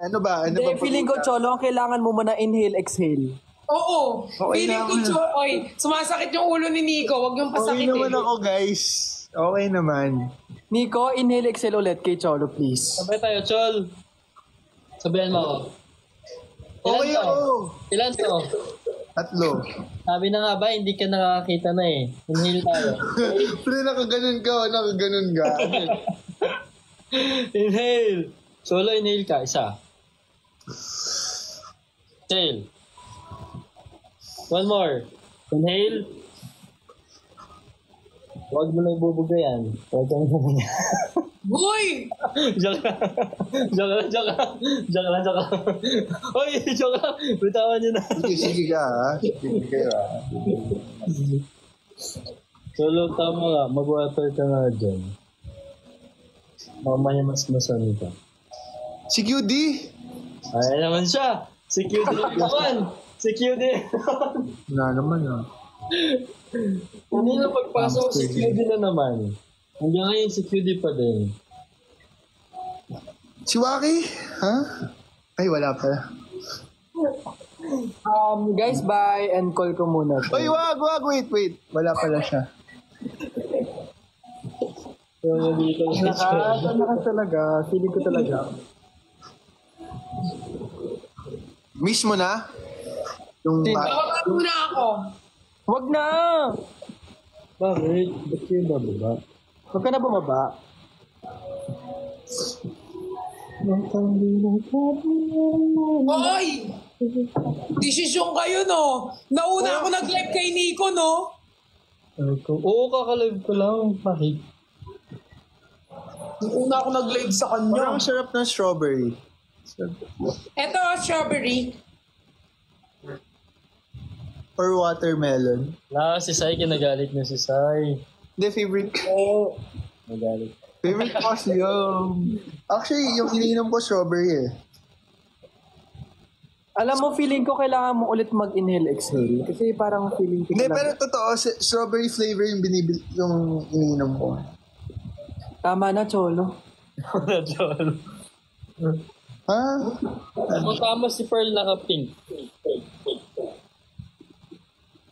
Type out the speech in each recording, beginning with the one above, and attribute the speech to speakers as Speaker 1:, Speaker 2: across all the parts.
Speaker 1: Ano ba?
Speaker 2: Hindi, feeling ko, Cholo, kailangan mo muna inhale, exhale.
Speaker 3: Oo. Feeling ko, oy, sumasakit yung ulo ni Nico. Huwag yung pasakit
Speaker 1: Okay naman ako, guys. Okay naman.
Speaker 2: Nico, inhale, exhale ulit kay Cholo, please.
Speaker 4: Sabay tayo, Chol. Sabihan mo ako.
Speaker 1: Okay ako.
Speaker 4: Ilan to?
Speaker 1: 3.
Speaker 4: Sabi na nga ba, hindi ka nakakita na eh. Inhale tayo.
Speaker 1: Pre, nakaganon ka.
Speaker 4: Inhale. Solo, inhale ka. Isa. Exhale. One more. Inhale. Huwag mo na ibubuga yan. Huwag kang ibubuga.
Speaker 3: Boy!
Speaker 4: Joke lang. Oy, joke lang. Bitawan nyo na.
Speaker 1: Sige ka, ha? Sige kayo, ha?
Speaker 4: Solo, tama nga. Mag-water ka nga dyan. Mamaya mas masan ka.
Speaker 1: Si QD!
Speaker 4: Ay naman siya. Si QD naman. Si QD.
Speaker 1: Wala naman, ha?
Speaker 4: Hindi na pagpasok si QD na naman. Hanggang ngayon si QD pa din.
Speaker 1: Si Waki? Ha? Ay, wala pala.
Speaker 2: Guys, bye. And call ko muna.
Speaker 1: Ay, wag. Wait. Wala pala siya.
Speaker 2: Nakas talaga. Feeling ko talaga.
Speaker 1: Miss mo na? Yung
Speaker 3: Baka muna ako.
Speaker 2: Wag na!
Speaker 4: Bakit? Ba't kayo bababa?
Speaker 2: Huwag ka na bumaba.
Speaker 3: Oy! Desisyon kayo, no? Nauna ako nag-live kay Nico, no?
Speaker 4: Oo, kakalive ko lang. Bakit?
Speaker 3: Nauna ako nag-live sa kanya.
Speaker 1: parang sarap ng strawberry.
Speaker 3: Eto, strawberry.
Speaker 1: Or watermelon.
Speaker 4: Wala, si Sai, kinagalit na si Sai.
Speaker 1: Hindi, favorite ko.
Speaker 4: Nagalit.
Speaker 1: Favorite ko kasi yung... Actually, yung iniinom ko strawberry eh.
Speaker 2: Alam mo, feeling ko kailangan mo ulit mag-inhale, exhale. Kasi parang feeling ko
Speaker 1: Hindi, pero totoo, strawberry flavor yung yung iniinom ko.
Speaker 2: Tama na, Cholo.
Speaker 4: Chol.
Speaker 1: Ha?
Speaker 4: Kung tama si Pearl naka-pink.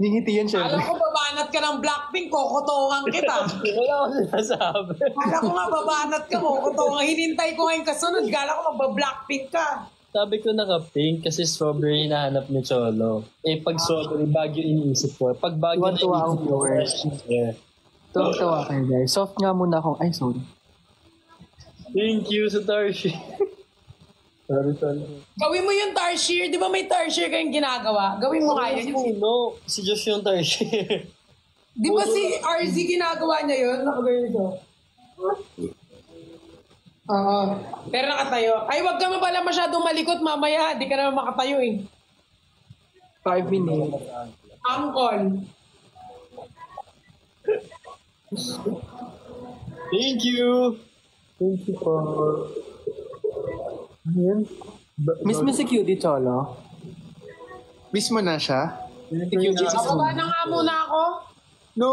Speaker 2: Ngingiti yan siya.
Speaker 3: Alam ko, babanat ka ng Blackpink, kokotongan kita.
Speaker 4: Wala ko sinasabi.
Speaker 3: Alam ko nga, babanat ka, kokotongan. Hinintay ko ngayon kasunod. Gala ko magba-Blackpink ka.
Speaker 4: Sabi ko naka-pink kasi strawberry nahanap ni Cholo. Eh, pag strawberry, Baguio iniisip ko. Pag Baguio
Speaker 2: Tuwa-tuwa
Speaker 4: iniisip
Speaker 2: ang
Speaker 4: ko,
Speaker 2: viewers.
Speaker 4: yeah.
Speaker 2: Tawa kayo, guys. Soft nga muna akong... Ay, sorry.
Speaker 4: Thank you sa Tarshi. Sorry.
Speaker 3: Gawin mo yung tarsier. Di ba may tarsier kayong ginagawa? Gawin mo kaya yun.
Speaker 4: No, si Josh yung Tarshi.
Speaker 3: Di ba si RZ ginagawa niya yun? Nakagawin ito. Oo. Pero nakatayo. Ay, wag ka pala masyadong malikot mamaya. Di ka naman makatayo eh.
Speaker 2: 5 minutes.
Speaker 3: Angkol.
Speaker 4: Thank you. Thank you po. Ayan.
Speaker 2: Miss mo si Cutie, Cholo?
Speaker 1: Miss mo na siya?
Speaker 3: Bababa na nga muna ako.
Speaker 1: No!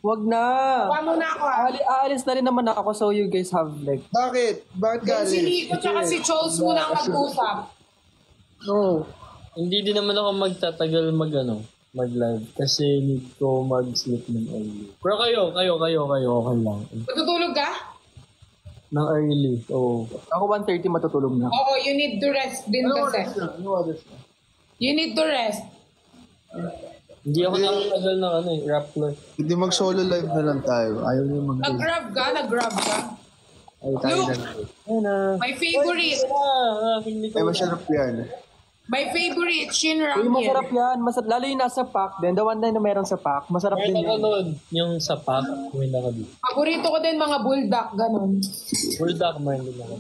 Speaker 2: Wag na.
Speaker 3: Bababa muna ako.
Speaker 2: Aalis na rin naman ako, so you guys have like...
Speaker 1: Bakit? Bakit ka
Speaker 3: Si Nico tsaka si Chols muna ang mag-usap.
Speaker 1: No.
Speaker 4: Hindi din naman ako magtatagal mag-live kasi need ko mag-sleep ng early. Pero kayo, okay lang.
Speaker 3: Matutulog ka?
Speaker 4: Ng early, oo.
Speaker 2: Ako 1:30 matutulog na.
Speaker 3: Oo, you need to rest din kasi. You need to rest.
Speaker 4: Hindi ako nakatagal ng Rappler.
Speaker 1: Hindi mag-solo live na lang tayo. Ayaw niyo mag-live.
Speaker 3: Nag-grab ka?
Speaker 1: Ay, tayo
Speaker 3: Look!
Speaker 1: na.
Speaker 3: My favorite.
Speaker 1: Ay, masarap yan.
Speaker 3: My favorite, Shinra.
Speaker 2: Uy, masarap yan. Lalo yung nasa pack din. The one na meron sa pack. Masarap din
Speaker 4: Meron ako
Speaker 2: yan.
Speaker 4: nun, yung sa pack, kumain ako dito.
Speaker 3: Paborito ko din mga bulldog, ganun.
Speaker 4: Bulldog, kumain din ako.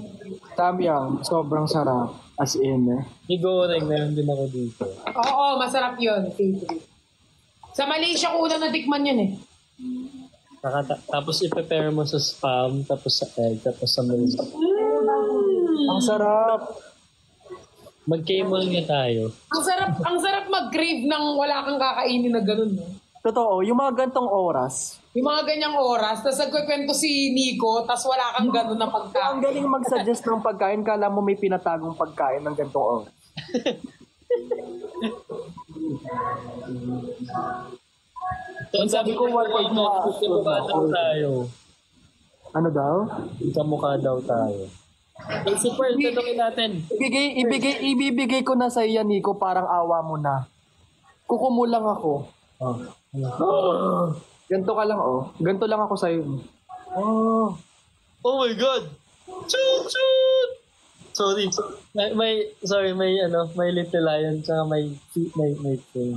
Speaker 2: Tamyang, sobrang sarap. As in,
Speaker 4: Higoreng, meron din ako dito.
Speaker 3: Oo, masarap yun. Favorite. Sa Malaysia ko una natikman yun eh.
Speaker 4: Tapos i-prepare mo sa spam, tapos sa egg, tapos sa milk.
Speaker 2: Ang sarap.
Speaker 4: Mag-camel nga tayo.
Speaker 3: Ang sarap mag-crave ng wala kang kakainin na ganun, no?
Speaker 2: Totoo, yung mga gantong oras,
Speaker 3: Yung mga ganyang oras, tapos nagkikwento si Nico, tapos wala kang gano'n na
Speaker 2: ang
Speaker 3: pagkain.
Speaker 2: galing mag-suggest ng pagkain, kala mo may pinatagong pagkain ng gantong oras.
Speaker 4: Sabi ko, kamukha daw tayo.
Speaker 2: Ano daw?
Speaker 4: Kamukha daw tayo. Eh, si Pearl, tanongin natin.
Speaker 2: Ibibigay ko na sa iyo, Nico, parang awa mo na. Kukumulang ako.
Speaker 4: Oh.
Speaker 2: Ganto ka lang, oh. Ganto lang ako sa'yo.
Speaker 4: Oh. Oh my God! Shoot! Shoot! Sorry. May Little Lion tsaka may train.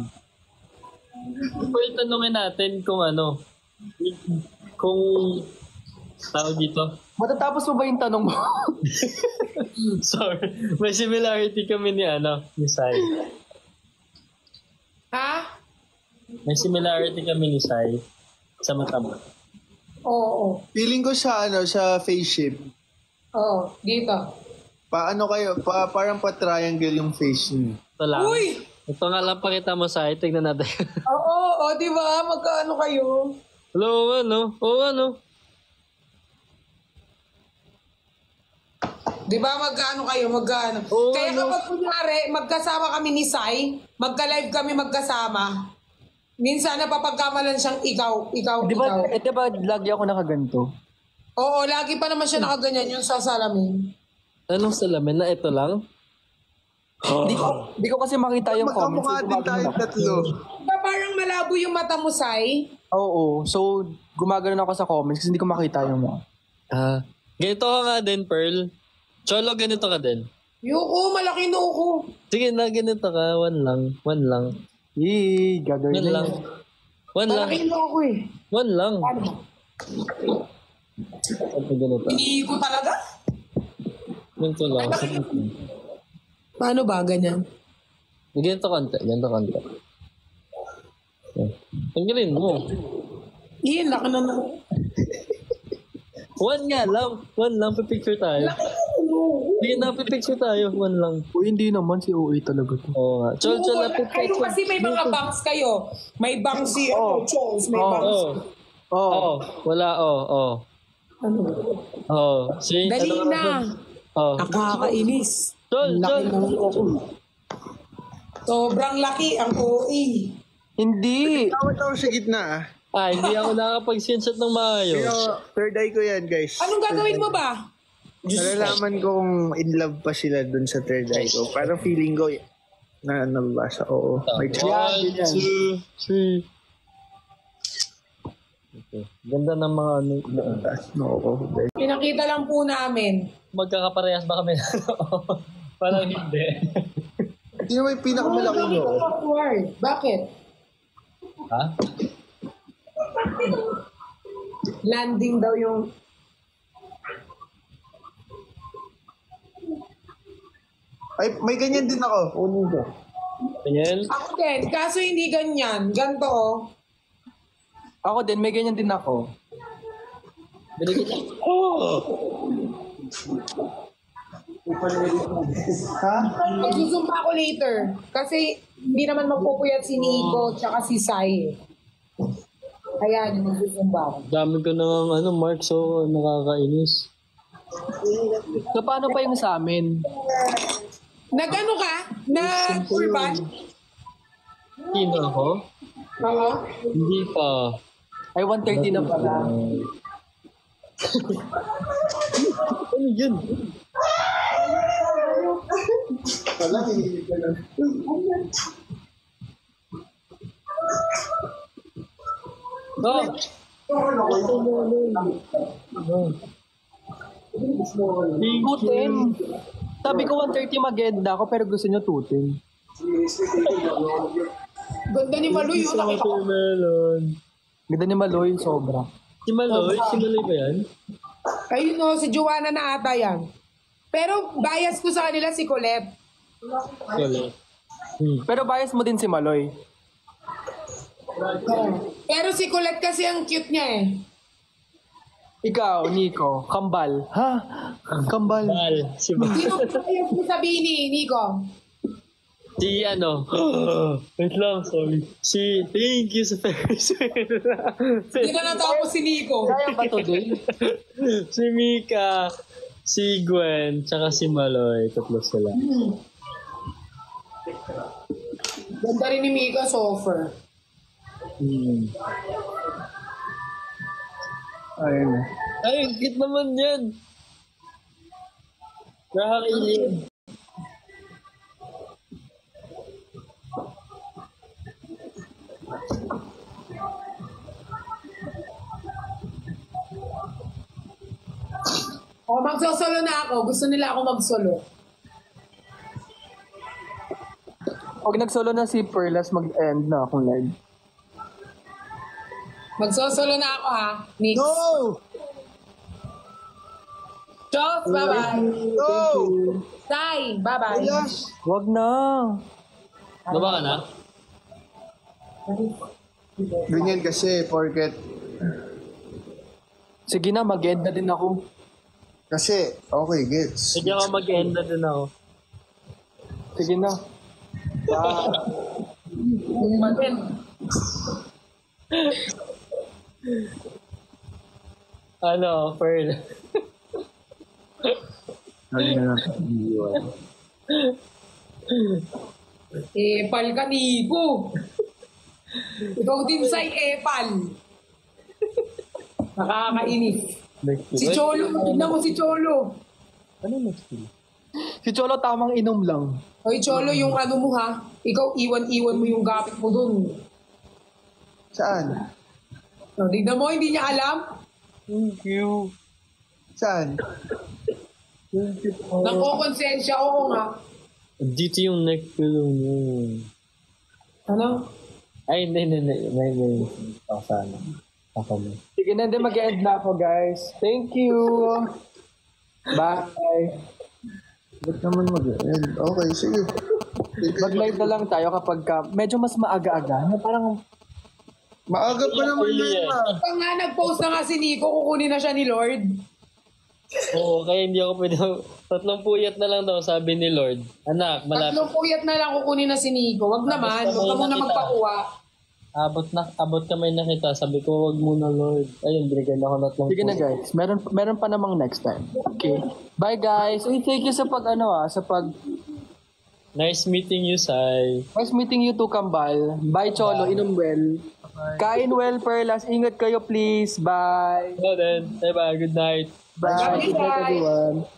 Speaker 4: Pearl, tanongin natin kung tawag dito.
Speaker 2: Matatapos mo ba yung tanong mo?
Speaker 4: Sorry. May similarity kami ni Sai.
Speaker 3: Ha?
Speaker 4: May similarity kami ni Sai sa mata mo.
Speaker 3: Oo.
Speaker 1: Feeling ko sa face shape.
Speaker 3: Oo. Dito.
Speaker 1: Paano kayo? Parang pa-triangle yung face niyo.
Speaker 4: Ito lang.
Speaker 3: Uy!
Speaker 4: Ito nga lang pakita mo Sai. Tignan natin.
Speaker 3: Oo, di ba? Magkaano kayo?
Speaker 4: Hello,
Speaker 3: Di ba magkaano kayo? Magkaano?
Speaker 4: Oo,
Speaker 3: Kaya
Speaker 4: ano?
Speaker 3: kapag kunyari, magkasama kami ni Sai, magka-live kami magkasama, minsan napapagkamalan siyang ikaw.
Speaker 2: Di ba lagi ako nakaganto?
Speaker 3: Oo, lagi pa naman siya nakaganyan yung sa salamin.
Speaker 4: Anong salamin na ito lang?
Speaker 2: Di ko kasi makita yung comments.
Speaker 1: Magkamukha din tayo tatlo.
Speaker 3: Diba parang malabo yung mata mo, Sai?
Speaker 2: Oo, so gumagano ako sa comments kasi hindi ko makita yung mga.
Speaker 4: Ganito ka nga din, Pearl. Cholo, ganito ka din.
Speaker 3: Yuko, malaki no ko.
Speaker 4: Sige na, ganito ka. One lang.
Speaker 2: Gagawin
Speaker 4: One
Speaker 2: na
Speaker 4: lang.
Speaker 2: yan.
Speaker 3: Malaki no ko eh.
Speaker 4: One lang.
Speaker 3: Ano?
Speaker 4: Ito ganito.
Speaker 3: Hindi ko talaga?
Speaker 4: Ganito lang.
Speaker 3: Paano ba ganyan?
Speaker 4: Ganito konti. Tanggalin mo.
Speaker 3: Iyan, laki na no.
Speaker 4: One lang. Pipicture tayo. Sige na, pipicture tayo. One lang.
Speaker 2: Uy, hindi naman si OA talaga to.
Speaker 4: Oo nga. Chol,
Speaker 3: Kayo kasi may mga banks kayo. May banks si Chols, may banks.
Speaker 4: Wala,
Speaker 3: Ano?
Speaker 4: See,
Speaker 3: Dali
Speaker 4: ano
Speaker 3: na. Nakakainis.
Speaker 4: Chol.
Speaker 3: Laki ng OE. Sobrang laki ang OE.
Speaker 2: Hindi.
Speaker 1: Tawad ako sa gitna
Speaker 4: Hindi ako nakapag-screenshot ng maayos.
Speaker 1: Pero third eye ko yan, guys.
Speaker 3: Anong gagawin mo ba?
Speaker 1: Nalalaman ko kung in love pa sila dun sa third eye ko. Parang feeling ko na nabasa. Oo. May chance.
Speaker 4: 1, 2, 3. Okay. Ganda ng mga
Speaker 1: No, guys.
Speaker 3: Pinakita lang po namin.
Speaker 4: Magkakaparehas ba kami? Parang hindi.
Speaker 1: Sino may pinakamalaki nyo?
Speaker 3: Awkward. Bakit?
Speaker 4: Ha?
Speaker 3: Landing daw yung...
Speaker 1: Ay, may ganyan din ako. Kunin ko.
Speaker 4: Ganyan?
Speaker 3: Ako din. Kaso hindi ganyan. Ganto oh.
Speaker 2: Ako din, may ganyan din ako.
Speaker 4: Binigyan niya.
Speaker 1: Ha?
Speaker 3: Magsusumpa ako later. Kasi hindi naman magpupuyat si Nico tsaka si Sai. Kaya magsusumpa ako.
Speaker 4: Dami ko ng mark, so nakakainis.
Speaker 2: So, paano pa yung sa amin?
Speaker 3: Nag-ano ka? Nag-urban?
Speaker 4: Sino ako?
Speaker 3: Oo.
Speaker 4: Hindi pa.
Speaker 2: Ay, 1:30 na pala.
Speaker 4: Ano yun?
Speaker 1: Wala, hindi ka lang.
Speaker 2: Tutin. Sabi ko 1:30 mag-end ako pero gusto nyo tutin.
Speaker 3: Ganda ni Maloy yun. Nakita ko.
Speaker 4: Watermelon.
Speaker 2: Ganda ni Maloy, sobra.
Speaker 4: Si Maloy? Si Maloy ba yan?
Speaker 3: Ayun o, si Joanna na ata yan. Pero bias ko sa kanila si Colette.
Speaker 4: Wala.
Speaker 2: Pero bias mo din si Maloy.
Speaker 3: Pero si Colette kasi ang cute niya eh.
Speaker 2: Ikaw, Nico, kambal. Ha? Kambal.
Speaker 4: Bal. Si Bal.
Speaker 3: Sino ayaw mo sabihin ni Nico?
Speaker 4: Si ano, wait lang, sorry. Si, thank you sa Ferris wheel.
Speaker 3: Hindi na natapos si Nico.
Speaker 2: Kaya ba today?
Speaker 4: Si Mika, si Gwen, tsaka si Maloy. Tatlo sila.
Speaker 3: Ganda rin ni Mika, Sofer.
Speaker 1: Ayun na.
Speaker 4: Ay, cute naman yan. Nakakilid.
Speaker 3: O, magsosolo na ako. Gusto nila ako magsolo.
Speaker 2: Pag nagsolo na si Perlas, mag-end na akong live.
Speaker 3: Magsosolo na ako, ha? Mix.
Speaker 1: Go!
Speaker 3: Chos, bye-bye.
Speaker 1: Go!
Speaker 3: Sai, bye-bye.
Speaker 1: Yes!
Speaker 2: Wag na.
Speaker 4: Baba ka na?
Speaker 1: Ganyan kasi, porket
Speaker 2: Sige na, mag-end na din ako.
Speaker 1: kasi, okay, gets.
Speaker 4: Sige ako mag-end na din ako.
Speaker 2: Sige na.
Speaker 3: Matin.
Speaker 4: Ano, Pearl?
Speaker 3: Epal ka, Nico. Ikaw din, Sai, epal. Nakakainis.
Speaker 4: Next
Speaker 3: Si Cholo, tignan mo si Cholo.
Speaker 4: Ano next week?
Speaker 2: Si Cholo tamang inom lang.
Speaker 3: Hoy, Cholo, yung ano mo, ha? Ikaw, iwan-iwan mo yung gamit mo dun.
Speaker 1: Saan?
Speaker 3: No, tignan mo, hindi niya alam.
Speaker 4: Thank you.
Speaker 1: Saan?
Speaker 4: Thank you po.
Speaker 3: Nakokonsensya, oo nga.
Speaker 4: Dito yung neck pillow mo.
Speaker 3: Ano?
Speaker 4: Ay, hindi. May. Ako sana. Ako mo.
Speaker 2: Sige na, hindi mag-end na ako, guys. Thank you. Bye.
Speaker 1: Ba't naman mag-end? Okay, sige.
Speaker 2: Mag-live na lang tayo kapag medyo mas maaga-aga. Parang
Speaker 1: Maaga pa naman
Speaker 4: Early
Speaker 1: yun, ma.
Speaker 3: Pag nga nag-post na nga si Nico, kukunin na siya ni Lord.
Speaker 4: Oo, kaya hindi ako pwede. 3 puyat na lang daw, sabi ni Lord. Anak, malapit.
Speaker 3: Tatlong puyat na lang kukunin na si Nico. Wag naman,
Speaker 4: Basta
Speaker 3: wag ka
Speaker 4: may
Speaker 3: muna
Speaker 4: nakita.
Speaker 3: magpakuha.
Speaker 4: Abot kamay na kita. Sabi ko, wag muna, Lord. Ayun, binigyan ako ng 3
Speaker 2: sige na, guys. Meron pa namang next time. Okay. Bye, guys. Uy, thank you sa
Speaker 4: Nice meeting you, Sai.
Speaker 2: nice meeting you too, Kambal. Bye, Cholo. Inom well. Kain well, Perlas. Ingat kayo, please. Bye.
Speaker 4: So then, bye-bye. Good night.
Speaker 2: Bye. Good night, everyone.